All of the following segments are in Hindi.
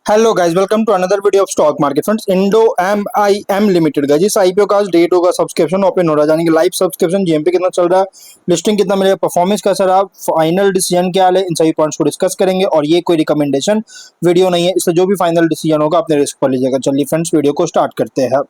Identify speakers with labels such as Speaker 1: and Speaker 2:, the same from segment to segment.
Speaker 1: Hello guys, welcome to another video of stock market friends. Indo M I M Limited का जिस आईपीओ का आज डेट होगा, सब्सक्रिप्शन ओपन हो रहा है, यानी कि लाइव सब्सक्रिप्शन जीएमपी कितना चल रहा है, लिस्टिंग कितना मिलेगा, परफॉर्मेंस कैसा रहा, फाइनल डिसीजन क्या है, इन सभी पॉइंट्स को डिस्कस करेंगे। और ये कोई रिकमेंडेशन वीडियो नहीं है, इसलिए जो भी फाइनल डिसीजन होगा अपने रिस्क पर लीजिएगा। चलिए फ्रेंड्स, वीडियो को स्टार्ट करते हैं।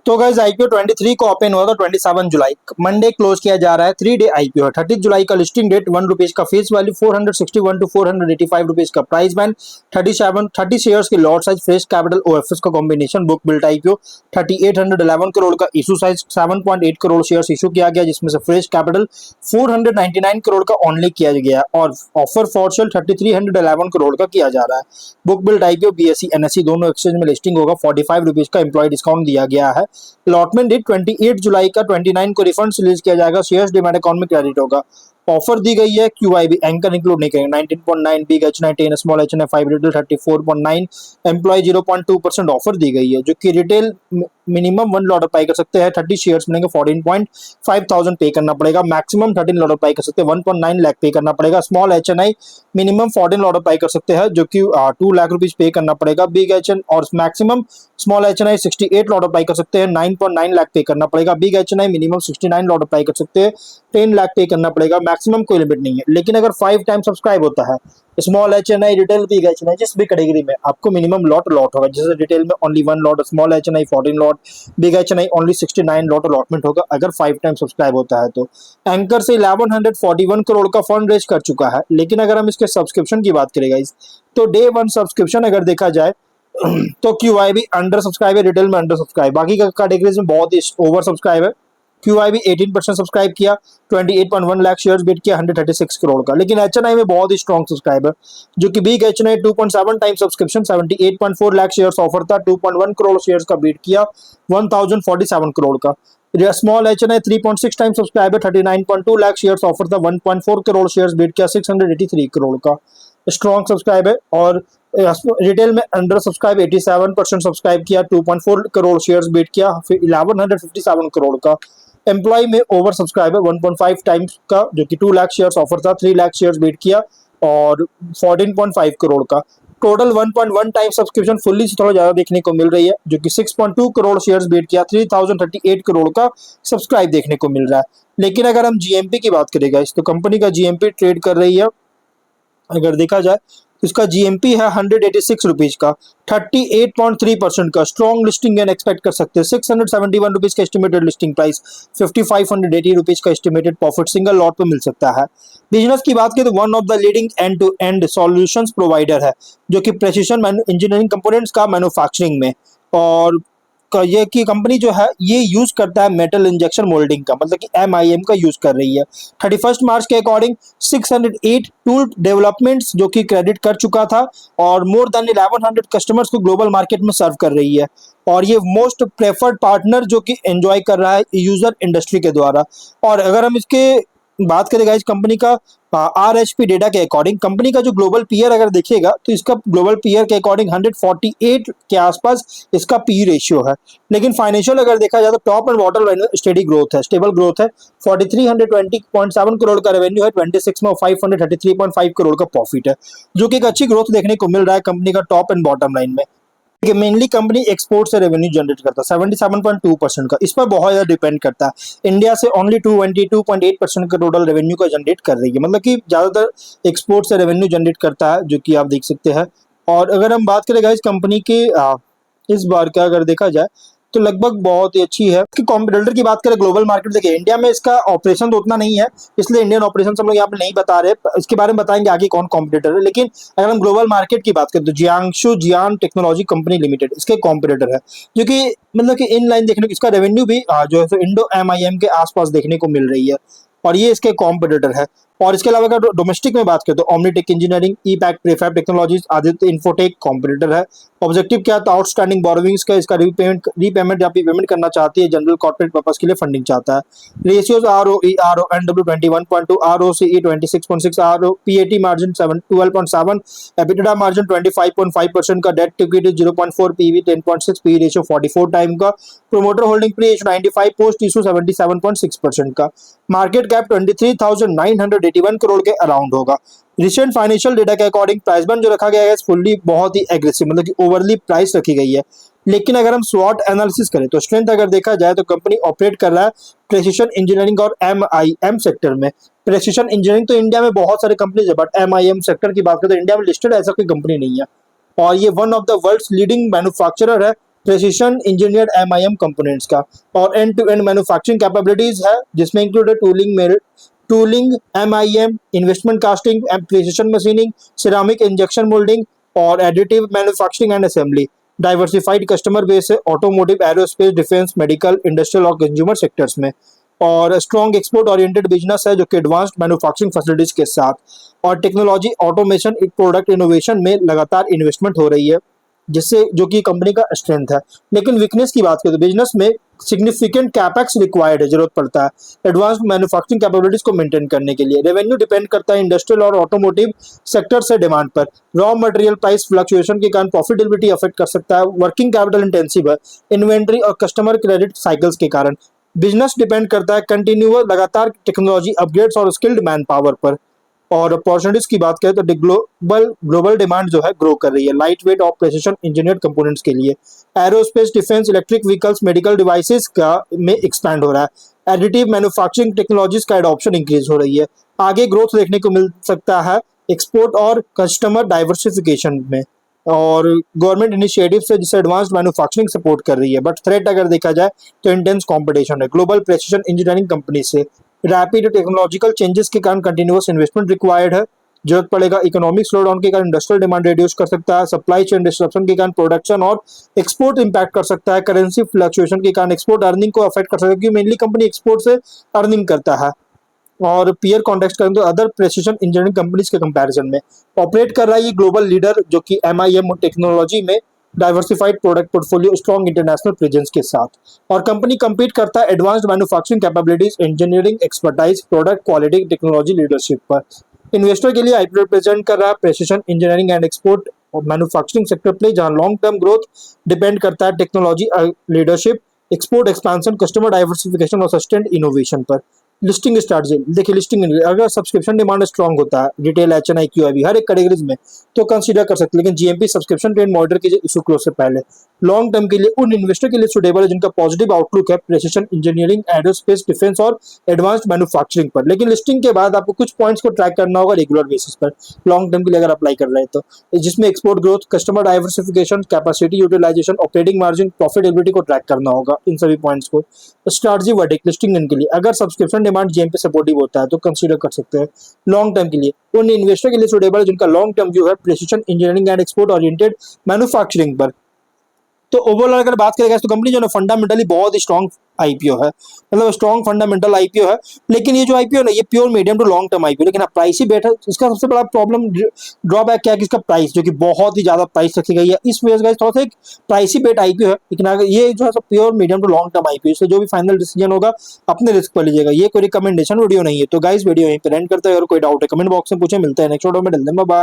Speaker 1: तो गाइस, आईपीओ 23 को ओपन हुआ था 27 जुलाई, मंडे क्लोज किया जा रहा है। 3 डे आईपीओ है। 30 जुलाई का लिस्टिंग डेट, ₹1 का फेस वैल्यू, 461 टू 485 रुपीज का प्राइस बैंड, 30 शेयर्स की lot size, fresh capital OFS का combination, book built IPO, 3811 crore का issue size, 7.8 crore shares issue किया गया, जिसमें से फ्रेश कैपिटल 499 करोड़ का ऑनली किया गया और ऑफर फॉर सेल 3311 करोड़ का किया जा रहा है। Book built IPO BSE NSE दोनों एक्सचेंज में लिस्टिंग होगा। 45 रुपीज का एम्प्लॉय डिस्काउंट दिया गया है। अलॉटमेंट डेट 28 जुलाई का, 29 को रिफंड रिलीज किया जाएगा। शेयर्स डिमैट अकाउंट में क्रेडिट होगा। ऑफर दी गई है क्यूआईबी एंकर इंक्लूड नहीं करेंगे। 19.9 बिग एच9 10 स्मॉल एच9 5 रिटेल 34.9 एम्प्लॉय 0.2% ऑफर दी गई है, जो कि रिटेल मिनिमम 1 लॉट अप्लाई कर सकते हैं। 30 शेयर्स मिलेंगे, 14.5 थाउजेंड पे करना पड़ेगा। मैक्सिमम 13 लॉट अप्लाई कर सकते हैं, 1.9 लाख पे करना पड़ेगा। Small HNI minimum 14 lot apply कर सकते हैं, जो कि 2 लाख रुपीज पे करना पड़ेगा। बिग एचएन और maximum small HNI 68 lot apply कर सकते हैं, 9.9 लाख पे करना पड़ेगा। Big HNI minimum 69 lot apply कर सकते हैं, 10 लाख पे करना पड़ेगा। मैक्सिमम कोई लिमिट नहीं है, लेकिन अगर 5 टाइम सब्सक्राइब होता है small HNI, retail, big HNI, जिस भी कैटेगरी में आपको मिनिमम लॉट होगा। जैसे रिटेल में only 1 lot, small HNI 14 lot, big HNI only 69 lot allotment होगा अगर 5 टाइम सब्सक्राइब होता है। तो एंकर से 1141 करोड़ का फंड रेज कर चुका है। लेकिन अगर हम इसके सब्सक्रिप्शन की बात करें गाइस, तो डे 1 सब्सक्रिप्शन अगर देखा जाए तो क्यूआईबी अंडर सब्सक्राइब है, रिटेल में अंडर सब्सक्राइब, बाकी कैटेगरीज में बहुत ही ओवर सब्सक्राइब है। क्यूआईबी 18% सब्सक्राइब किया, 28.1 लाख शेयर्स बीट किया, 136 करोड़ का। लेकिन एचएनआई में बहुत ही स्ट्रॉन्ग सब्सक्राइब है, जो कि big HNI 2.7 time subscription, 78.4 lakh shares offer था, 2.1 करोड़ शेयर्स का बीट किया, 1047 करोड़ का। स्मॉल एचएनआई 3.6 टाइम सब्सक्राइब है, 39.2 लाख शेयर्स ऑफर था, 1.4 करोड़ शेयर्स बीट किया, 683 करोड़ का। स्ट्रॉन्ग सब्सक्राइब है। और रिटेल में अंडर सब्सक्राइब 87% सब्सक्राइब किया, 2.4 करोड़ शेयर्स बीट किया, फिर 1157 करोड़ का। एम्प्लॉय में ओवर सब्सक्राइब है, 1.5 टाइम्स का, जो कि 2 लाख शेयर्स ऑफर था, 3 लाख शेयर्स बीट किया और 14.5 करोड़ का। टोटल 1.1 टाइम सब्सक्रिप्शन फुल्ली से थोड़ा ज्यादा देखने को मिल रही है, जो कि 6.2 करोड़ शेयर्स बीट किया, 3038 करोड़ का सब्सक्राइब देखने को मिल रहा है। लेकिन अगर हम जीएमपी की बात करेगा इस, तो कंपनी का जीएमपी ट्रेड कर रही है, अगर देखा जाए तो इसका जीएमपी है 186 रुपीज का, 38.3% का। स्ट्रॉन्ग लिस्टिंग गेन एक्सपेक्ट कर सकते हैं। 671 रुपीज का एस्टिमेटेड लिस्टिंग प्राइस, 5580 रुपीज का एस्टिमेटेड प्रॉफिट सिंगल लॉट पे मिल सकता है। बिजनेस की बात करें तो one of the leading end to end solutions provider है, जो कि प्रेसिशन इंजीनियरिंग कंपोनेंट्स का मैन्युफैक्चरिंग में। और ये की कंपनी जो है ये यूज करता है मेटल इंजेक्शन मोल्डिंग का, मतलब कि एमआईएम का यूज कर रही है। 31 मार्च के अकॉर्डिंग 608 टूल डेवलपमेंट्स जो कि क्रेडिट कर चुका था, और मोर देन 1100 कस्टमर्स को ग्लोबल मार्केट में सर्व कर रही है। और ये मोस्ट प्रेफर्ड पार्टनर जो कि एंजॉय कर रहा है यूजर इंडस्ट्री के द्वारा। और अगर हम इसके बात करेगा इस कंपनी का आरएचपी डेटा के अकॉर्डिंग, कंपनी का जो ग्लोबल पीयर अगर देखिएगा तो इसका ग्लोबल पीयर के अकॉर्डिंग 148 के आसपास इसका पी रेशियो है। लेकिन फाइनेंशियल अगर देखा जाए तो top and bottom line steady growth है, स्टेबल ग्रोथ है। 4320.7 करोड़ का रेवेन्यू है, 26 में 533.5 करोड़ का प्रॉफिट है, जो कि एक अच्छी ग्रोथ देखने को मिल रहा है कंपनी का टॉप एंड बॉटम लाइन में। मेनली कंपनी एक्सपोर्ट से रेवेन्यू जनरेट करता है, 77.2% का। इस पर बहुत ज्यादा डिपेंड करता है। इंडिया से ओनली 222.8% का टोटल रेवेन्यू का जनरेट कर रही है, मतलब कि ज्यादातर एक्सपोर्ट से रेवेन्यू जनरेट करता है, जो कि आप देख सकते हैं। और अगर हम बात करें इस कंपनी के इस बार का अगर देखा जाए तो लगभग बहुत ही अच्छी है। कि कॉम्पिटिटर की बात करें ग्लोबल मार्केट, देखिए इंडिया में इसका ऑपरेशन तो उतना नहीं है, इसलिए इंडियन ऑपरेशन हम लोग यहाँ पे नहीं बता रहे, इसके बारे में बताएंगे आगे कौन कॉम्पिटिटर है। लेकिन अगर हम ग्लोबल मार्केट की बात करें तो जियांगशु जियान टेक्नोलॉजी कंपनी लिमिटेड इसके कॉम्पिटिटर है, जो कि मतलब कि इन लाइन देखने को इसका रेवेन्यू भी जो है इंडो एमआईएम के आसपास देखने को मिल रही है, और ये इसके कॉम्पिटिटर है। और इसके अलावा अगर डोमेस्टिक में बात करें तो Omnitech engineering, E Pack prefab technologies, Aditya Infotech competitor है। ऑब्जेक्टिव क्या था, आउटस्टैंडिंग बोरोविंग्स का इसका रीपेमेंट या पेमेंट करना चाहती है, जनरल कॉर्पोरेट पर्पस के लिए फंडिंग चाहता है। Ratios ROE RONW 21.2, ROCE 26.6, PAT margin 12.7, EBITDA margin 25.5% का, debt to equity 0.4, PV 10.6, P ratio 44 time का, promoter holding pre 95, post issue 77.6% का। मार्केट कैप 23,980 81 करोड़ के अराउंड होगा। रिसेंट फाइनेंशियल डेटा के अकॉर्डिंग प्राइस बैंड जो रखा गया है फुल्ली बहुत ही एग्रेसिव, मतलब कि ओवरली प्राइस रखी गई है। लेकिन अगर हम स्वॉट एनालिसिस करें तो स्ट्रेंथ अगर देखा जाए तो कंपनी ऑपरेट कर रहा है प्रेसिशन इंजीनियरिंग और एमआईएम सेक्टर में। प्रेसिशन इंजीनियरिंग तो इंडिया में बहुत सारे कंपनीज है, बट एमआईएम सेक्टर की बात करें तो इंडिया में लिस्टेड ऐसा कोई कंपनी नहीं है, और ये one of the world's leading manufacturer है प्रेसिशन इंजीनियर्ड एमआईएम कंपोनेंट्स का। और end to end manufacturing capabilities है जिसमें included tooling MIM, investment casting and precision machining, ceramic injection moulding और additive manufacturing and assembly. Diversified customer base है automotive, aerospace, defence, medical, industrial और कंज्यूमर सेक्टर्स में। और स्ट्रॉन्ग एक्सपोर्ट ओरिएंटेड बिजनेस है जो कि एडवांस्ड मैन्युफैक्चरिंग फैसिलिटीज के साथ और टेक्नोलॉजी, ऑटोमेशन, प्रोडक्ट इनोवेशन में लगातार इन्वेस्टमेंट हो रही है, जिससे जो कि कंपनी का स्ट्रेंथ है। लेकिन वीकनेस की बात करें तो बिजनेस में सिग्निफिकेंट कैपेक्स रिक्वायर्ड है, जरूरत पड़ता है एडवांस्ड मैन्युफैक्चरिंग कैपेबिलिटीज को मेंटेन करने के लिए। रेवेन्यू डिपेंड करता है इंडस्ट्रियल और ऑटोमोटिव सेक्टर से डिमांड पर। रॉ मटेरियल प्राइस फ्लक्चुएशन के कारण प्रॉफिटेबिलिटी अफेक्ट कर सकता है। वर्किंग कैपिटल इंटेंसिव है इन्वेंट्री और कस्टमर क्रेडिट साइकिल्स के कारण। बिजनेस डिपेंड करता है कंटिन्यूअस लगातार टेक्नोलॉजी अपग्रेड्स और स्किल्ड मैन पावर पर। और अपॉर्चुनिटीज की बात करें तो ग्लोबल डिमांड जो है ग्रो कर रही है लाइट वेट और प्रेसिशन इंजीनियर्ड कंपोनेंट्स के लिए। Aerospace, defence, electric vehicles, medical devices का में एक्सपैंड हो रहा है। एडिटिव मैन्युफैक्चरिंग टेक्नोलॉजीज का एडॉप्शन इंक्रीज हो रही है। आगे ग्रोथ देखने को मिल सकता है एक्सपोर्ट और कस्टमर डाइवर्सिफिकेशन में और गवर्नमेंट इनिशिएटिव से जिसे एडवांस्ड मैन्युफैक्चरिंग सपोर्ट कर रही है। बट थ्रेट अगर देखा जाए तो इंटेंस कंपटीशन है ग्लोबल प्रेसिशन इंजीनियरिंग कंपनी से। रैपिड टेक्नोलॉजिकल चेंजेस के कारण कंटिन्यूअस इन्वेस्टमेंट रिक्वायर्ड है। जरूरत पड़ेगा इकोनॉमिक स्लोडाउन के कारण इंडस्ट्रियल डिमांड रिड्यूस कर सकता है। सप्लाई चेन डिस्ट्रप्शन के कारण प्रोडक्शन और एक्सपोर्ट इंपैक्ट कर सकता है। करेंसी फ्लक्चुएशन के कारण एक्सपोर्ट अर्निंग को अफेक्ट कर सकता है क्योंकि मेनली कंपनी एक्सपोर्ट से अर्निंग करता है। और पीयर कॉन्टेक्स्ट करें तो अदर प्रेसिशन इंजीनियरिंग कंपनीज के कंपैरिजन में ऑपरेट कर रहा है ये ग्लोबल लीडर जो कि एमआईएम टेक्नोलॉजी में diversified product portfolio, strong international presence के साथ। और कंपनी compete करता है advanced manufacturing capabilities, engineering expertise, product quality, technology leadership पर। इन्वेस्टर के लिए आईपीओ प्रेजेंट कर रहा है प्रेसिशन इंजीनियरिंग एंड एक्सपोर्ट और मैन्युफैक्चरिंग सेक्टर प्ले, जहां लॉन्ग टर्म ग्रोथ डिपेंड करता है technology leadership, export expansion, customer diversification और सस्टेन्ड इनोवेशन पर। लिस्टिंग स्ट्रैटेजी देखिए, लिस्टिंग अगर सब्सक्रिप्शन डिमांड स्ट्रॉन्ग होता है रिटेल, एचएनआई, क्यूआईबी हर एक कैटेगरीज में तो कंसीडर कर सकते हैं, लेकिन जीएमपी सब्सक्रिप्शन ट्रेंड मॉनिटर कीजिए इशू क्लोज से पहले। लॉन्ग टर्म के लिए उन इन्वेस्टर के लिए सुटेबल है जिनका पॉजिटिव आउटलुक है प्रेसिशन इंजीनियरिंग, एरोस्पेस, डिफेंस और एडवांस्ड मैन्युफैक्चरिंग पर। लेकिन लिस्टिंग के बाद आपको कुछ पॉइंट्स को ट्रैक करना होगा रेगुलर बेसिस पर लॉन्ग टर्म के लिए अगर अप्लाई कर रहे हैं तो, जिसमें export growth, customer diversification, capacity utilisation, operating margin, profitability को ट्रैक करना होगा इन सभी पॉइंट्स को। स्ट्रैटेजी वर्डिक्ट लिस्टिंग के लिए अगर सब्सक्रिप्शन डिमांड जीएमपी सपोर्टिव होता है तो कंसीडर कर सकते हैं। लॉन्ग टर्म के लिए उन इन्वेस्टर के लिए सुटेबल है जिनका लॉन्ग टर्म व्यू है precision engineering and export oriented manufacturing पर। तो ओवरऑल अगर बात करेगा तो कंपनी जो है फंडामेंटली बहुत ही स्ट्रॉन्ग आईपीओ है, मतलब स्ट्रॉन्ग फंडामेंटल आईपीओ है। लेकिन ये जो आईपीओ है ये pure medium to long term IPO, लेकिन प्राइस ही बेटर। इसका सबसे बड़ा प्रॉब्लम ड्रॉबैक क्या है कि इसका प्राइस जो कि बहुत ही ज्यादा प्राइस रखी गई है, इस वजह से थोड़ा सा एक प्राइस ही बेट आईपीओ है। लेकिन अगर ये जो है pure medium to long term IPO, इससे जो भी फाइनल डिसीजन होगा अपने रिस्क पर लीजिएगा। ये कोई रिकमेंडेशन वीडियो नहीं है। तो गाइस वीडियो यहीं पे एंड करते हैं, अगर कोई डाउट है कमेंट बॉक्स में पूछे। मिलता है नेक्स्ट वीडियो में, बाय।